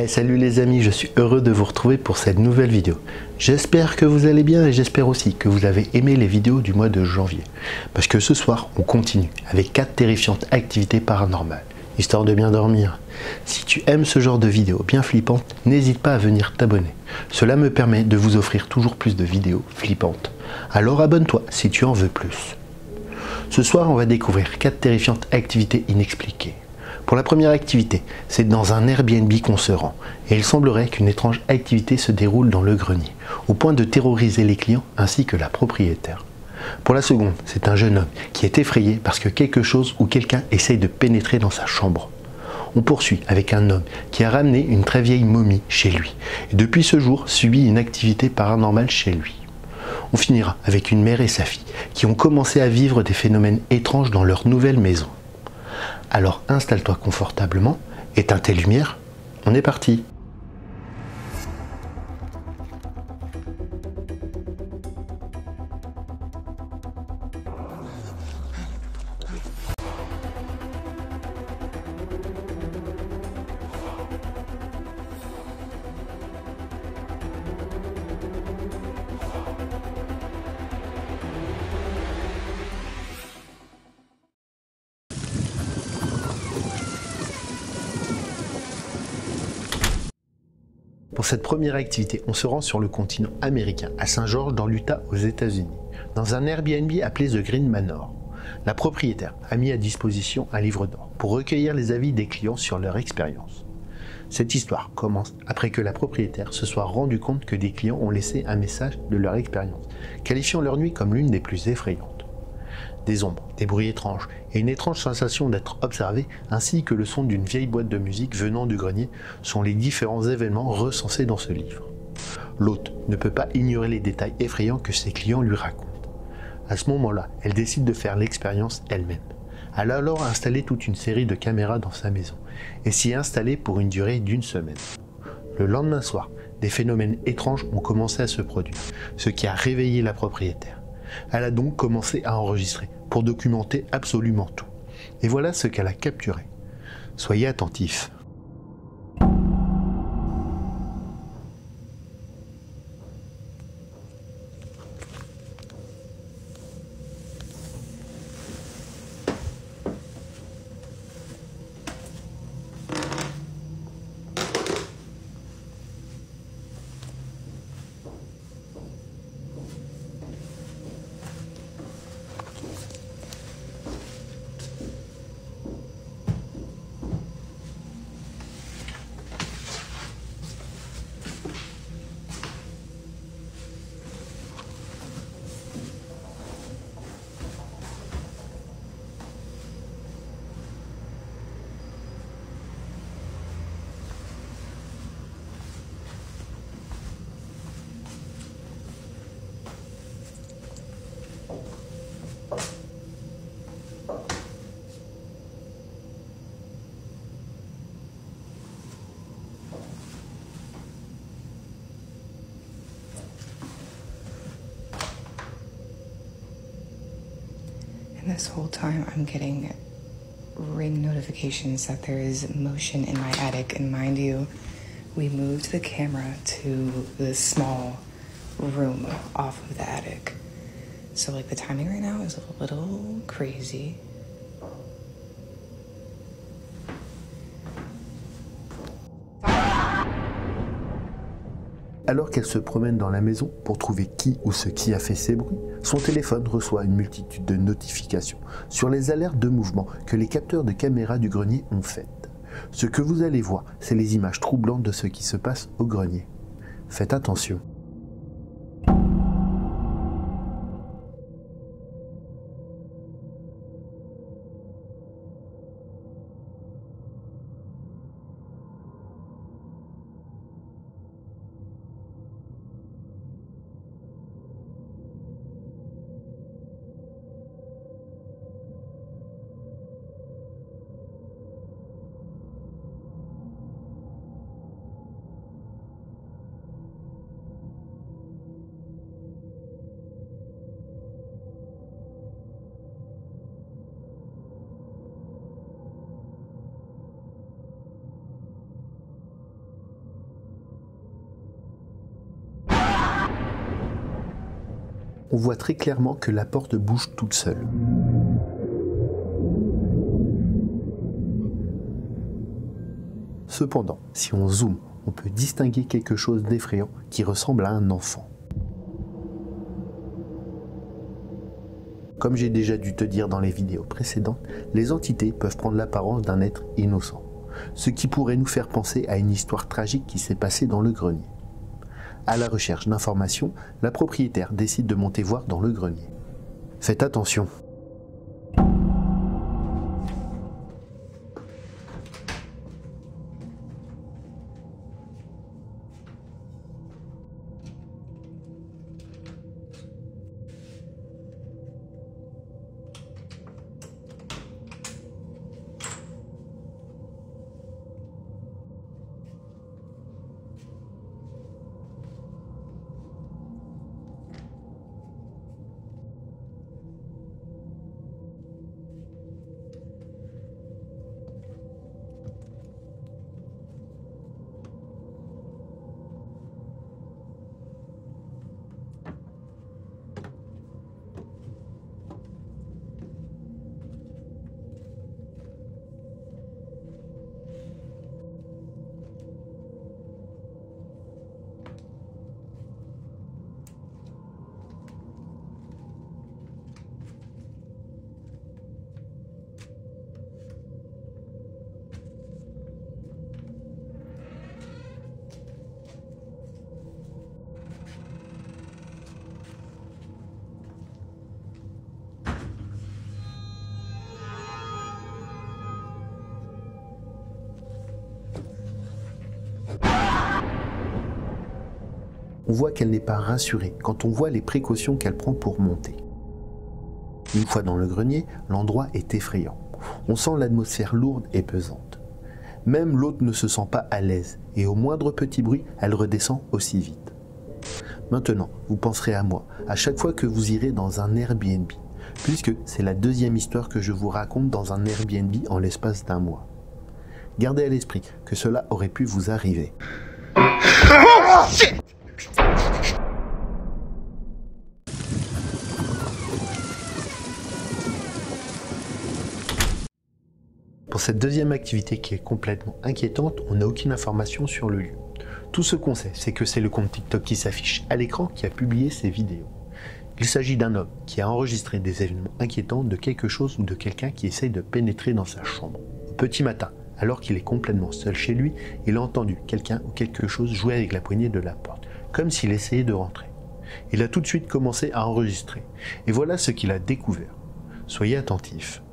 Salut les amis, je suis heureux de vous retrouver pour cette nouvelle vidéo. J'espère que vous allez bien et j'espère aussi que vous avez aimé les vidéos du mois de janvier. Parce que ce soir, on continue avec 4 terrifiantes activités paranormales, histoire de bien dormir. Si tu aimes ce genre de vidéos bien flippantes, n'hésite pas à venir t'abonner. Cela me permet de vous offrir toujours plus de vidéos flippantes. Alors abonne-toi si tu en veux plus. Ce soir, on va découvrir 4 terrifiantes activités inexpliquées. Pour la première activité, c'est dans un Airbnb qu'on se rend, et il semblerait qu'une étrange activité se déroule dans le grenier, au point de terroriser les clients ainsi que la propriétaire. Pour la seconde, c'est un jeune homme qui est effrayé parce que quelque chose ou quelqu'un essaye de pénétrer dans sa chambre. On poursuit avec un homme qui a ramené une très vieille momie chez lui, et depuis ce jour subit une activité paranormale chez lui. On finira avec une mère et sa fille qui ont commencé à vivre des phénomènes étranges dans leur nouvelle maison. Alors installe-toi confortablement, éteins tes lumières, on est parti. Pour cette première activité, on se rend sur le continent américain, à Saint-Georges dans l'Utah aux États-Unis, dans un Airbnb appelé The Green Manor. La propriétaire a mis à disposition un livre d'or pour recueillir les avis des clients sur leur expérience. Cette histoire commence après que la propriétaire se soit rendu compte que des clients ont laissé un message de leur expérience, qualifiant leur nuit comme l'une des plus effrayantes. Des ombres, des bruits étranges et une étrange sensation d'être observé, ainsi que le son d'une vieille boîte de musique venant du grenier, sont les différents événements recensés dans ce livre. L'hôte ne peut pas ignorer les détails effrayants que ses clients lui racontent. À ce moment-là, elle décide de faire l'expérience elle-même. Elle a alors installé toute une série de caméras dans sa maison et s'y est installée pour une durée d'1 semaine. Le lendemain soir, des phénomènes étranges ont commencé à se produire, ce qui a réveillé la propriétaire. Elle a donc commencé à enregistrer pour documenter absolument tout. Et voilà ce qu'elle a capturé. Soyez attentifs. And this whole time I'm getting ring notifications that there is motion in my attic. And mind you, we moved the camera to this small room off of the attic. So like the timing right now is a little crazy. Alors qu'elle se promène dans la maison pour trouver qui ou ce qui a fait ces bruits, son téléphone reçoit une multitude de notifications sur les alertes de mouvement que les capteurs de caméra du grenier ont faites. Ce que vous allez voir, c'est les images troublantes de ce qui se passe au grenier. Faites attention. on voit très clairement que la porte bouge toute seule. Cependant, si on zoome, on peut distinguer quelque chose d'effrayant qui ressemble à un enfant. Comme j'ai déjà dû te dire dans les vidéos précédentes, les entités peuvent prendre l'apparence d'un être innocent, ce qui pourrait nous faire penser à une histoire tragique qui s'est passée dans le grenier. À la recherche d'informations, la propriétaire décide de monter voir dans le grenier. Faites attention. On voit qu'elle n'est pas rassurée quand on voit les précautions qu'elle prend pour monter. Une fois dans le grenier, l'endroit est effrayant. On sent l'atmosphère lourde et pesante. Même l'hôte ne se sent pas à l'aise et au moindre petit bruit, elle redescend aussi vite. Maintenant, vous penserez à moi à chaque fois que vous irez dans un Airbnb, puisque c'est la deuxième histoire que je vous raconte dans un Airbnb en l'espace d'un mois. Gardez à l'esprit que cela aurait pu vous arriver. Pour cette deuxième activité qui est complètement inquiétante, on n'a aucune information sur le lieu. Tout ce qu'on sait, c'est que c'est le compte TikTok qui s'affiche à l'écran qui a publié ces vidéos. Il s'agit d'un homme qui a enregistré des événements inquiétants de quelque chose ou de quelqu'un qui essaye de pénétrer dans sa chambre. Au petit matin, alors qu'il est complètement seul chez lui, il a entendu quelqu'un ou quelque chose jouer avec la poignée de la porte, comme s'il essayait de rentrer. Il a tout de suite commencé à enregistrer. Et voilà ce qu'il a découvert. Soyez attentifs.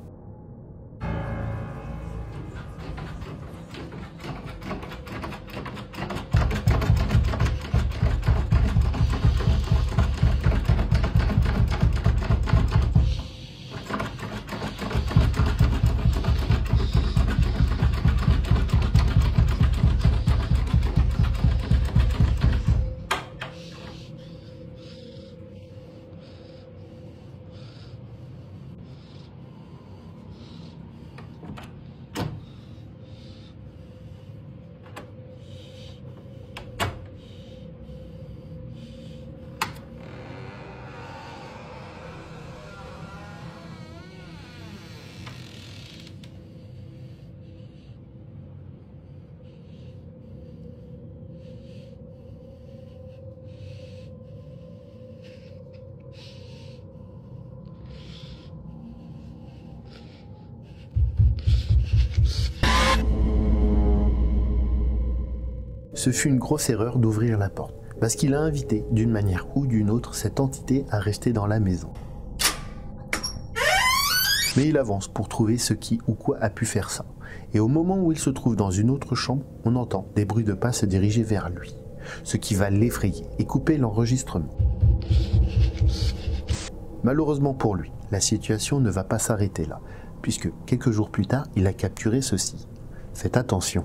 Ce fut une grosse erreur d'ouvrir la porte, parce qu'il a invité, d'une manière ou d'une autre, cette entité à rester dans la maison. Mais il avance pour trouver ce qui ou quoi a pu faire ça. Et au moment où il se trouve dans une autre chambre, on entend des bruits de pas se diriger vers lui, ce qui va l'effrayer et couper l'enregistrement. Malheureusement pour lui, la situation ne va pas s'arrêter là, puisque quelques jours plus tard, il a capturé ceci. Faites attention.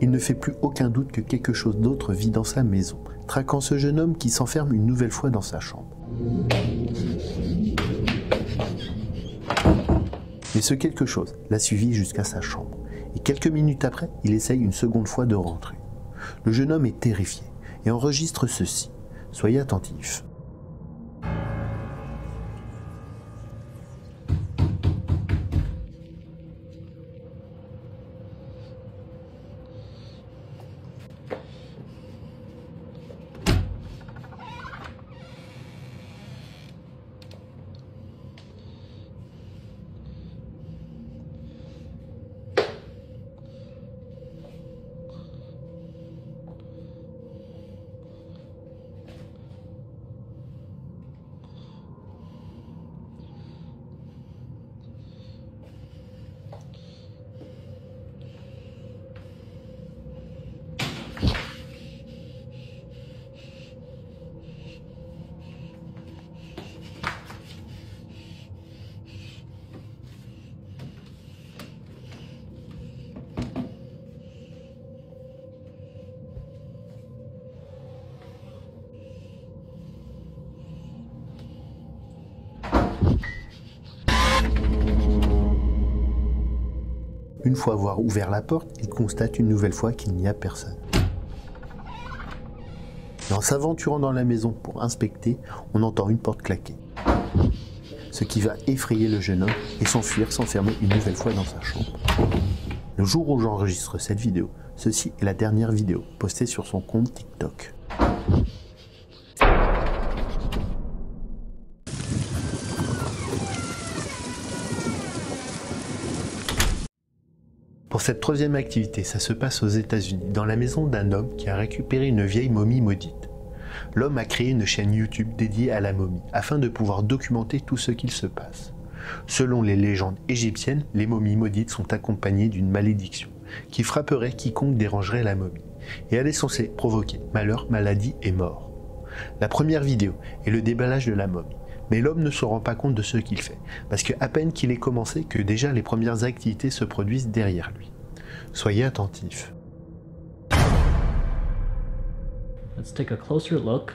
il ne fait plus aucun doute que quelque chose d'autre vit dans sa maison, traquant ce jeune homme qui s'enferme une nouvelle fois dans sa chambre. Mais ce quelque chose l'a suivi jusqu'à sa chambre, et quelques minutes après, il essaye une seconde fois de rentrer. Le jeune homme est terrifié et enregistre ceci. Soyez attentifs. Une fois avoir ouvert la porte, il constate une nouvelle fois qu'il n'y a personne. Et en s'aventurant dans la maison pour inspecter, on entend une porte claquer. Ce qui va effrayer le jeune homme et s'enfuir, s'enfermer une nouvelle fois dans sa chambre. Le jour où j'enregistre cette vidéo, ceci est la dernière vidéo postée sur son compte TikTok. Pour cette troisième activité, ça se passe aux États-Unis, dans la maison d'un homme qui a récupéré une vieille momie maudite. L'homme a créé une chaîne YouTube dédiée à la momie, afin de pouvoir documenter tout ce qu'il se passe. Selon les légendes égyptiennes, les momies maudites sont accompagnées d'une malédiction, qui frapperait quiconque dérangerait la momie, et elle est censée provoquer malheur, maladie et mort. La première vidéo est le déballage de la momie. Mais l'homme ne se rend pas compte de ce qu'il fait, parce qu'à peine qu'il ait commencé que déjà les premières activités se produisent derrière lui. Soyez attentifs. Let's take a closer look,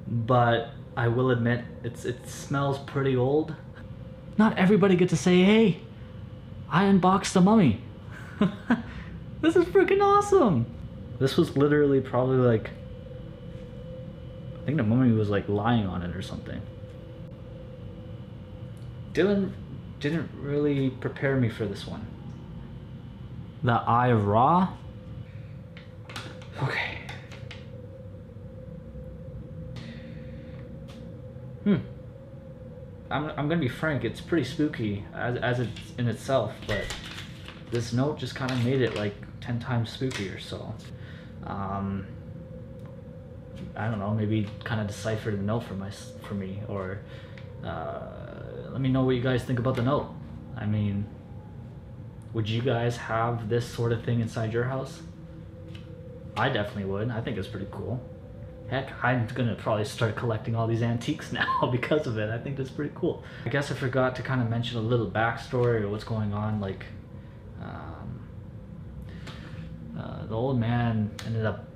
but I will admit it smells pretty old. Not everybody gets to say, hey, I unboxed the mummy. This is freaking awesome. This was literally probably like, I think the mummy was like lying on it or something. Dylan didn't really prepare me for this one. The Eye of Ra? Okay. I'm gonna be frank, it's pretty spooky as it's in itself, but this note just kind of made it like 10 times spookier, so I don't know, maybe kind of decipher the note for me, or let me know what you guys think about the note. I mean, would you guys have this sort of thing inside your house? I definitely would. I think it's pretty cool. Heck, I'm gonna probably start collecting all these antiques now because of it. I think that's pretty cool. I guess I forgot to kind of mention a little backstory or what's going on. Like, the old man ended up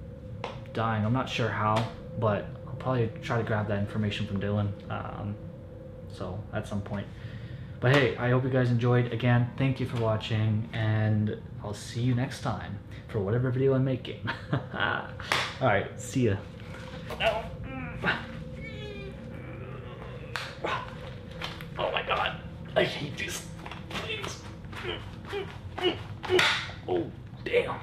dying. I'm not sure how, but I'll probably try to grab that information from Dylan. So at some point. But hey, I hope you guys enjoyed. Again, thank you for watching, and I'll see you next time for whatever video I'm making. Alright, see ya. Oh my god, I hate these things. Oh, damn.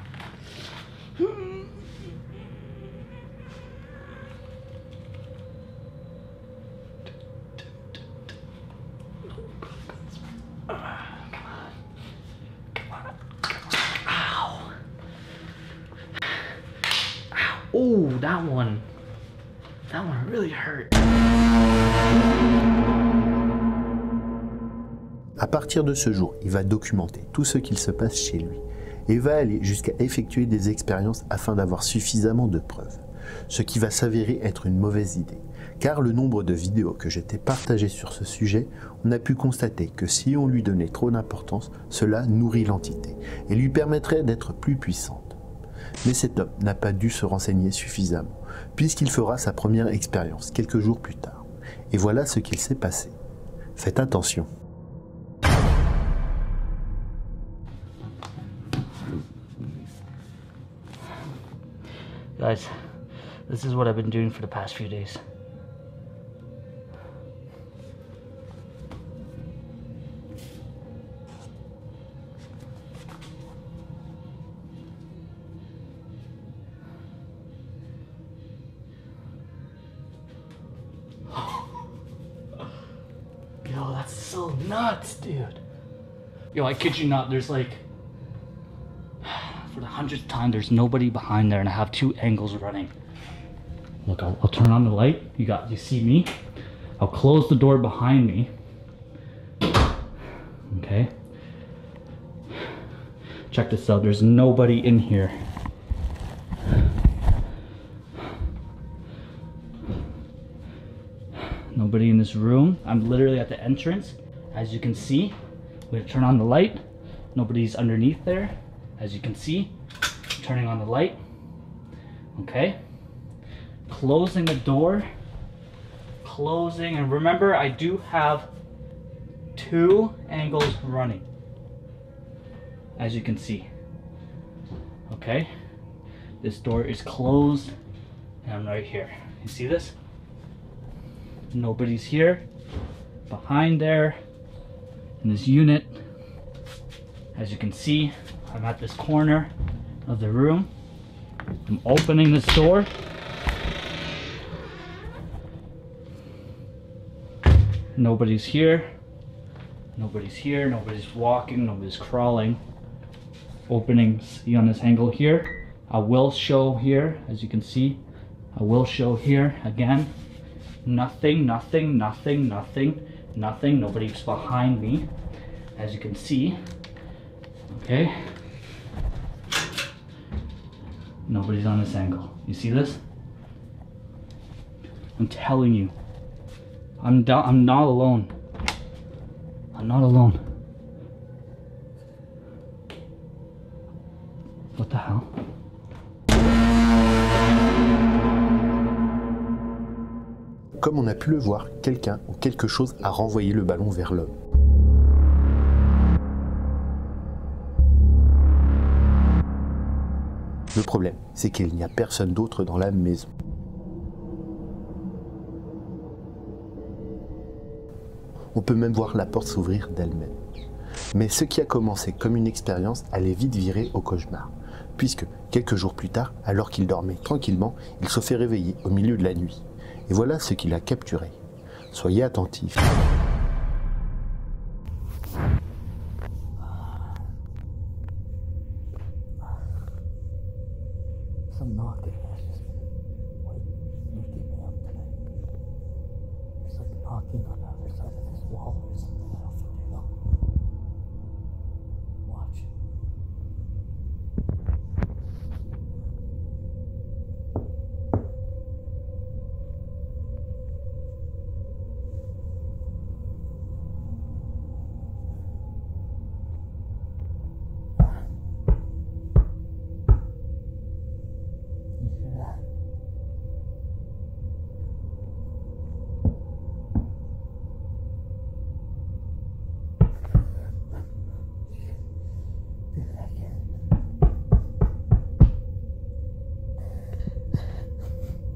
Oh, that one really hurt. À partir de ce jour, il va documenter tout ce qu'il se passe chez lui et va aller jusqu'à effectuer des expériences afin d'avoir suffisamment de preuves. Ce qui va s'avérer être une mauvaise idée, car le nombre de vidéos que j'ai partagées sur ce sujet, on a pu constater que si on lui donnait trop d'importance, cela nourrit l'entité et lui permettrait d'être plus puissante. Mais cet homme n'a pas dû se renseigner suffisamment, puisqu'il fera sa première expérience quelques jours plus tard. Et voilà ce qu'il s'est passé. Faites attention. Guys, this is what I've been doing for the past few days. Yo, that's so nuts, dude. Yo, I kid you not, there's like, for the 100th time, there's nobody behind there and I have two angles running. Look, I'll turn on the light. You see me? I'll close the door behind me. Okay. Check this out, there's nobody in here. Nobody in this room. I'm literally at the entrance. As you can see, we turn on the light. Nobody's underneath there. As you can see, turning on the light. Okay. Closing the door. Closing, and remember, I do have two angles running. As you can see. Okay. This door is closed, and I'm right here. You see this? Nobody's here. Behind there, in this unit, as you can see, I'm at this corner of the room. I'm opening this door. Nobody's here. Nobody's here. Nobody's walking. Nobody's crawling. Opening, see on this angle here. I will show here, as you can see. I will show here again. Nothing, nothing, nothing, nothing, nothing. Nobody's behind me, as you can see. Okay. Nobody's on this angle. You see this? I'm telling you. I'm not alone. I'm not alone. What the hell? Comme on a pu le voir, quelqu'un ou quelque chose a renvoyé le ballon vers l'homme. Le problème, c'est qu'il n'y a personne d'autre dans la maison. On peut même voir la porte s'ouvrir d'elle-même. Mais ce qui a commencé comme une expérience allait vite virer au cauchemar, puisque quelques jours plus tard, alors qu'il dormait tranquillement, il se fait réveiller au milieu de la nuit. Et voilà ce qu'il a capturé. Soyez attentifs. Some knocking has just waking me up today. There's like knocking on the other side of this wall or something. I don't fucking know. Watch.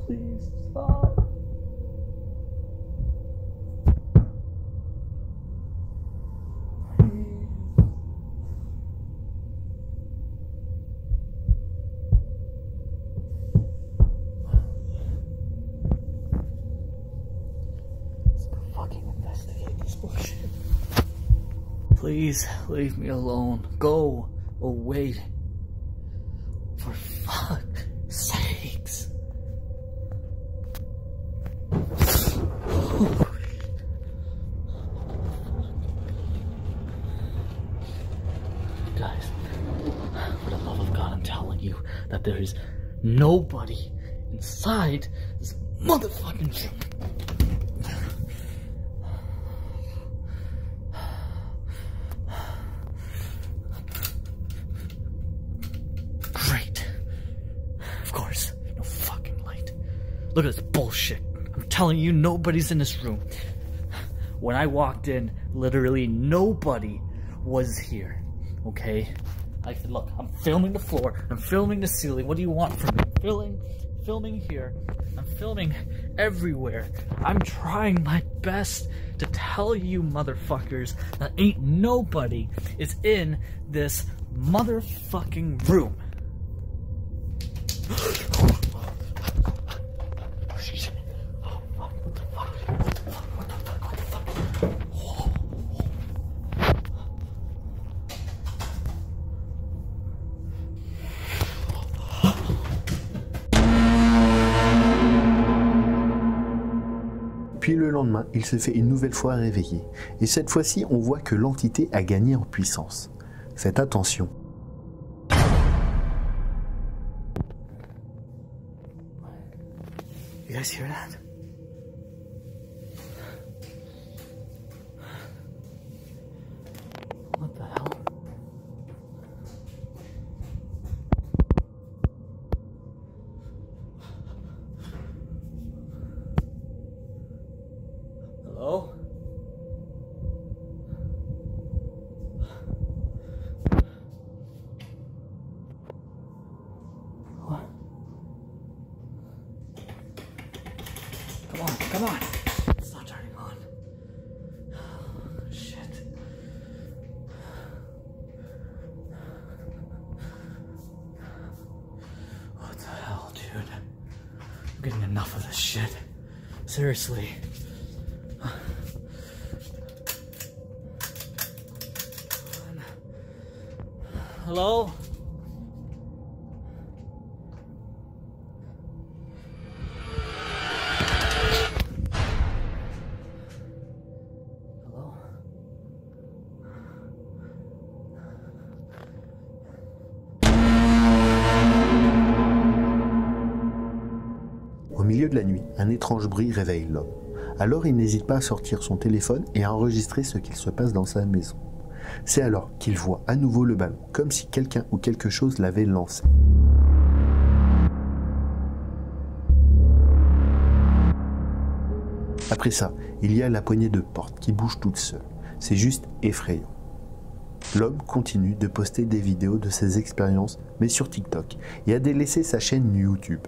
Please stop. Let's go fucking investigate this bullshit. Please leave me alone. Go away. For fuck's sakes. Guys, for the love of God, I'm telling you that there is nobody inside this motherfucking room. Great. Look at this bullshit. I'm telling you, nobody's in this room. When I walked in, literally nobody was here, okay? Look, I'm filming the floor, I'm filming the ceiling. What do you want from me? Filming here, I'm filming everywhere. I'm trying my best to tell you motherfuckers that ain't nobody is in this motherfucking room. Puis le lendemain, il se fait une nouvelle fois réveiller. Et cette fois-ci, on voit que l'entité a gagné en puissance. Faites attention. You guys hear that? What the hell? Hello? What? Come on. It's not turning on. Oh, shit. What the hell, dude? I'm getting enough of this shit. Seriously. Hello? Hello? Au milieu de la nuit, un étrange bruit réveille l'homme. Alors il n'hésite pas à sortir son téléphone et à enregistrer ce qu'il se passe dans sa maison. C'est alors qu'il voit à nouveau le ballon, comme si quelqu'un ou quelque chose l'avait lancé. Après ça, il y a la poignée de porte qui bouge toute seule. C'est juste effrayant. L'homme continue de poster des vidéos de ses expériences, mais sur TikTok, et a délaissé sa chaîne YouTube.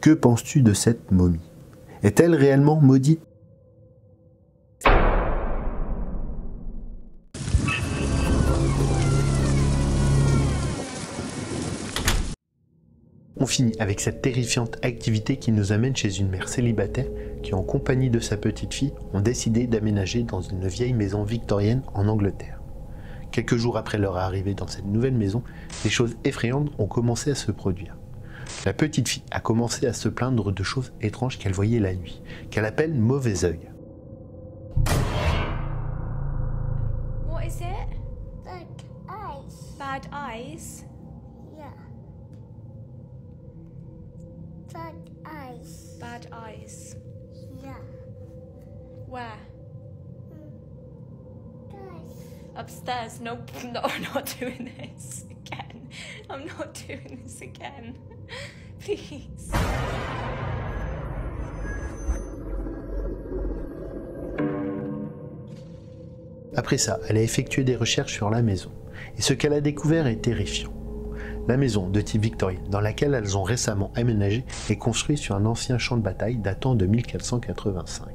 Que penses-tu de cette momie? Est-elle réellement maudite? On finit avec cette terrifiante activité qui nous amène chez une mère célibataire qui, en compagnie de sa petite fille, ont décidé d'aménager dans une vieille maison victorienne en Angleterre. Quelques jours après leur arrivée dans cette nouvelle maison, des choses effrayantes ont commencé à se produire. La petite fille a commencé à se plaindre de choses étranges qu'elle voyait la nuit, qu'elle appelle mauvais œil. What is it? Bad eyes. Bad eyes? Yeah. Bad eyes. Bad eyes. Yeah. Where? Guys. Upstairs. No, no, I'm not doing this again. I'm not doing this again. Please. Après ça, elle a effectué des recherches sur la maison. Et ce qu'elle a découvert est terrifiant. La maison de type victorien, dans laquelle elles ont récemment aménagé, est construite sur un ancien champ de bataille datant de 1485.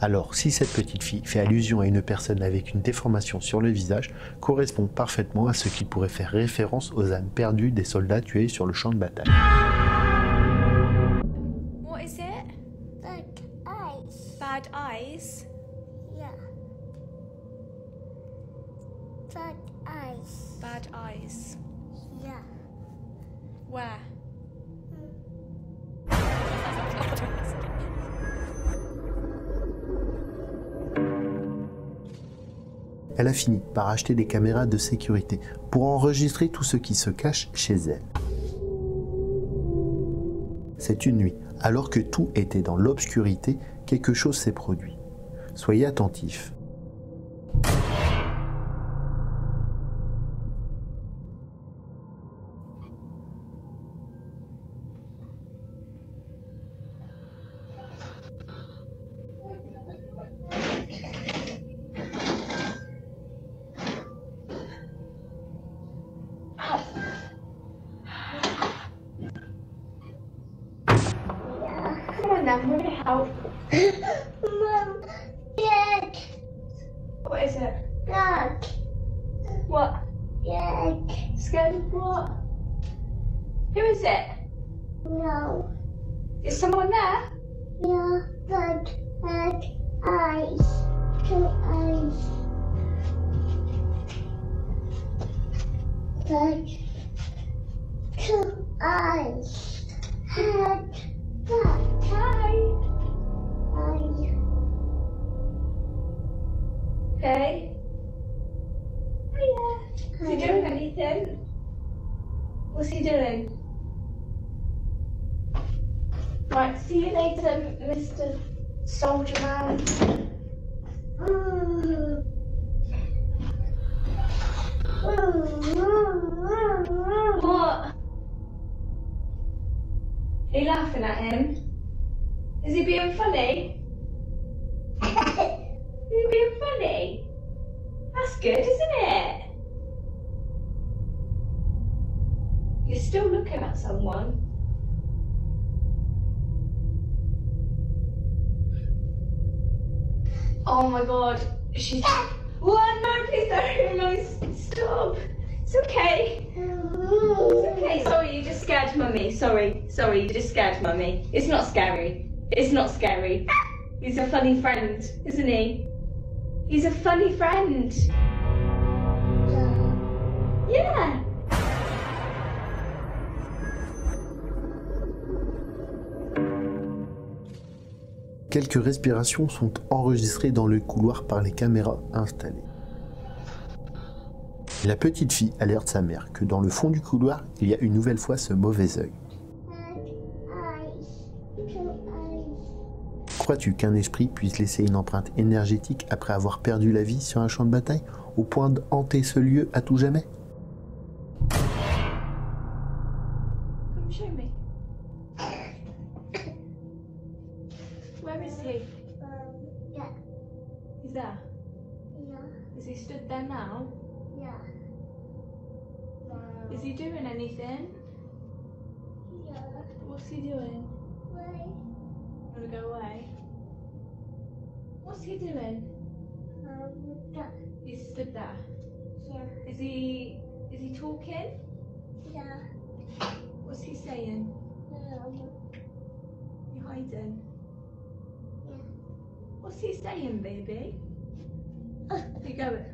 Alors, si cette petite fille fait allusion à une personne avec une déformation sur le visage, correspond parfaitement à ce qui pourrait faire référence aux âmes perdues des soldats tués sur le champ de bataille. What is it? Bad eyes. Bad eyes? Yeah. Bad eyes. Bad eyes. Yeah. Where? Elle a fini par acheter des caméras de sécurité pour enregistrer tout ce qui se cache chez elle. C'est une nuit, alors que tout était dans l'obscurité, quelque chose s'est produit. Soyez attentifs. Come on then, we're gonna help. Mom, Dad, What is it? Dad, What? Dad. Scared of what? Who is it? No, Is someone there? yeah, bad eyes. 2 eyes. Bad 2 eyes. Head, bad Hi. eyes. Hey. Hiya. Is he doing anything? What's he doing? Right, see you later, Mr. Soldier Man. What? Are you laughing at him? Is he being funny? Is he being funny? That's good, isn't it? You're still looking at someone. Oh my god, she's... What? No, please don't. No, stop. It's okay. It's okay. Sorry, you just scared Mummy. Sorry, you just scared Mummy. It's not scary. It's not scary. He's a funny friend, isn't he? He's a funny friend. Yeah. Quelques respirations sont enregistrées dans le couloir par les caméras installées. La petite fille alerte sa mère que dans le fond du couloir, il y a une nouvelle fois ce mauvais œil. Crois-tu qu'un esprit puisse laisser une empreinte énergétique après avoir perdu la vie sur un champ de bataille, au point de hanter ce lieu à tout jamais? Come show me. Where is he? Yeah, He's there. yeah, Is he stood there now? yeah. Is he doing anything? Yeah. What's he doing? Wait, Wanna go away? What's he doing? yeah, He's stood there. yeah, Is he talking? yeah. What's he saying? You hiding? Yeah. What's he saying, baby? You going?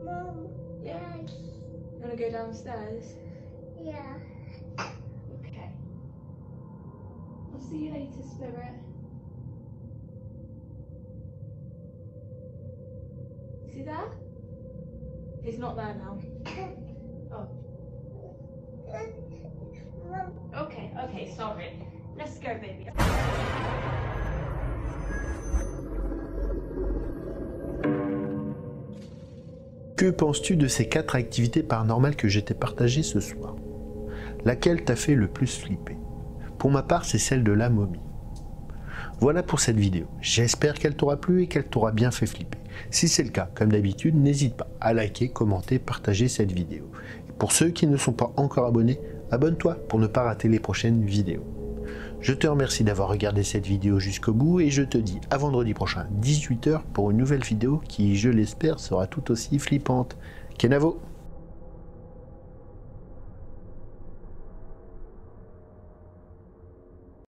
Mom, Yeah. Dad, You wanna go downstairs? yeah. Okay. I'll see you later, Spirit. Is he there? He's not there now. Oh. Mom, Okay, sorry. Let's go, baby. Que penses-tu de ces 4 activités paranormales que je t'ai partagées ce soir? Laquelle t'a fait le plus flipper? Pour ma part, c'est celle de la momie. Voilà pour cette vidéo. J'espère qu'elle t'aura plu et qu'elle t'aura bien fait flipper. Si c'est le cas, comme d'habitude, n'hésite pas à liker, commenter, partager cette vidéo. Et pour ceux qui ne sont pas encore abonnés, abonne-toi pour ne pas rater les prochaines vidéos. Je te remercie d'avoir regardé cette vidéo jusqu'au bout et je te dis à vendredi prochain 18 h pour une nouvelle vidéo qui, je l'espère, sera tout aussi flippante. Kenavo!